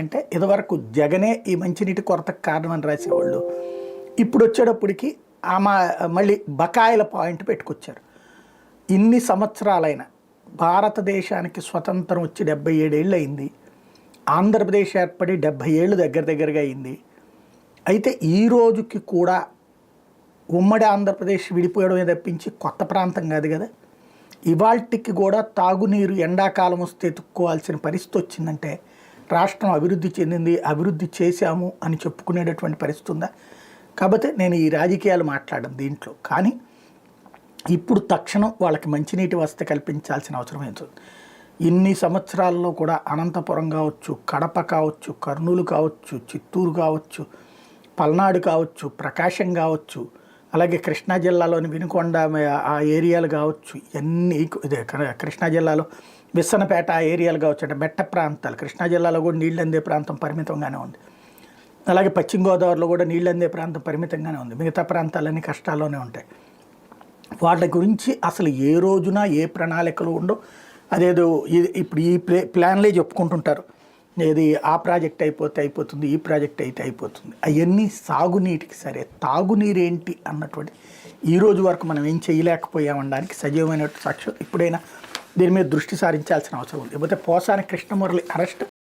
అంటే ఇదివరకు జగనే ఈ మంచినీటి కొరతకు కారణం అని రాసేవాళ్ళు. ఇప్పుడు వచ్చేటప్పటికి ఆమె మళ్ళీ బకాయిల పాయింట్ పెట్టుకొచ్చారు. ఇన్ని సంవత్సరాలైన భారతదేశానికి స్వతంత్రం వచ్చి 77 ఏళ్ళు అయింది. ఆంధ్రప్రదేశ్ ఏర్పడి 70 ఏళ్ళు దగ్గరగా అయింది. అయితే ఈ రోజుకి కూడా ఉమ్మడి ఆంధ్రప్రదేశ్ విడిపోవడమే తప్పించి కొత్త ప్రాంతం కాదు కదా. ఇవాల్టికి కూడా తాగునీరు ఎండాకాలం వస్తే ఎత్తుక్కోవాల్సిన పరిస్థితి వచ్చిందంటే రాష్ట్రం అభివృద్ధి చెందింది, అభివృద్ధి చేశాము అని చెప్పుకునేటటువంటి పరిస్థితి ఉందా? కాబట్టి నేను ఈ రాజకీయాలు మాట్లాడడం దీంట్లో. కానీ ఇప్పుడు తక్షణం వాళ్ళకి మంచినీటి వసతి కల్పించాల్సిన అవసరం ఏంటో. ఇన్ని సంవత్సరాల్లో కూడా అనంతపురం కావచ్చు, కడప కావచ్చు, కర్నూలు కావచ్చు, చిత్తూరు కావచ్చు, పల్నాడు కావచ్చు, ప్రకాశం కావచ్చు, అలాగే కృష్ణా జిల్లాలోని వినుకొండ ఆ ఏరియాలు కావచ్చు, ఇవన్నీ ఇదే కృష్ణా జిల్లాలో విస్సనపేట ఆ ఏరియాలు కావచ్చు, అంటే మెట్ట ప్రాంతాలు. కృష్ణా జిల్లాలో కూడా నీళ్ళు అందే ప్రాంతం పరిమితంగానే ఉంది. అలాగే పశ్చిమ గోదావరిలో కూడా నీళ్ళు అందే ప్రాంతం పరిమితంగానే ఉంది. మిగతా ప్రాంతాలన్నీ కష్టాల్లోనే ఉంటాయి. వాటి గురించి అసలు ఏ రోజున ఏ ప్రణాళికలు ఉండవు. అదేదో ఇప్పుడు ఈ ప్లాన్లే చెప్పుకుంటుంటారు. ఏది ఆ ప్రాజెక్ట్ అయిపోతుంది, ఈ ప్రాజెక్ట్ అయితే అయిపోతుంది. అవన్నీ సాగునీటికి సరే. తాగునీరు ఏంటి అన్నటువంటి ఈ రోజు వరకు మనం ఏం చేయలేకపోయామనడానికి సజీవమైన సాక్ష్యం. ఇప్పుడైనా దీని మీద దృష్టి సారించాల్సిన అవసరం ఉంది. లేకపోతే పోసాని కృష్ణమురళి అరెస్ట్